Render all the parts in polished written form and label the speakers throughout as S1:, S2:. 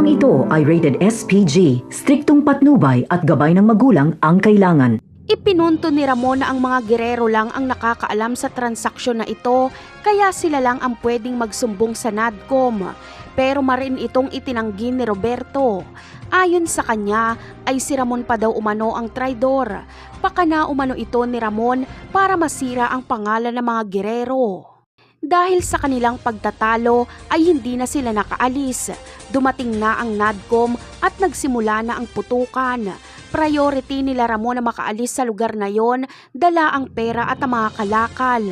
S1: Programang ito ay rated SPG, striktong patnubay at gabay ng magulang ang kailangan.
S2: Ipinunto ni Ramon na ang mga gerero lang ang nakakaalam sa transaksyon na ito, kaya sila lang ang pwedeng magsumbong sa NADCOM. Pero marin itong itinanggi ni Roberto. Ayon sa kanya ay si Ramon pa daw umano ang traidor. Pakana umano ito ni Ramon para masira ang pangalan ng mga gerero. Dahil sa kanilang pagtatalo ay hindi na sila nakaalis. Dumating na ang NADCOM at nagsimula na ang putukan. Priority nila Ramon na makaalis sa lugar na yon, dala ang pera at ang mga kalakal.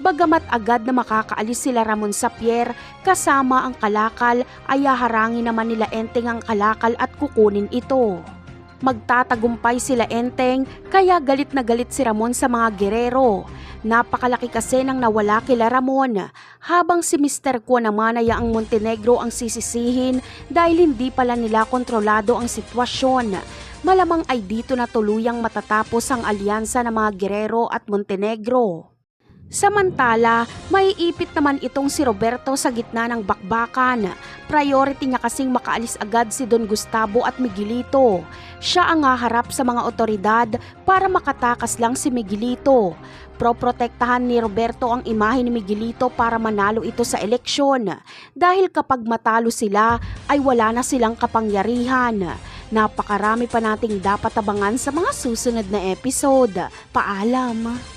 S2: Bagamat agad na makakaalis sila Ramon sa pier, kasama ang kalakal ay haharangin naman nila Enteng ang kalakal at kukunin ito. Magtatagumpay sila Enteng, kaya galit na galit si Ramon sa mga gerero. Napakalaki kasi nang nawala kila Ramon, habang si Mr. Kwo naman ay ang Montenegro ang sisisihin dahil hindi pala nila kontrolado ang sitwasyon. Malamang ay dito na tuluyang matatapos ang alyansa ng mga gerero at Montenegro. Samantala, maiipit naman itong si Roberto sa gitna ng bakbakan. Priority niya kasing makaalis agad si Don Gustavo at Miguelito. Siya ang haharap sa mga otoridad para makatakas lang si Miguelito. Proprotektahan ni Roberto ang imahe ni Miguelito para manalo ito sa eleksyon. Dahil kapag matalo sila ay wala na silang kapangyarihan. Napakarami pa nating dapat abangan sa mga susunod na episode. Paalam!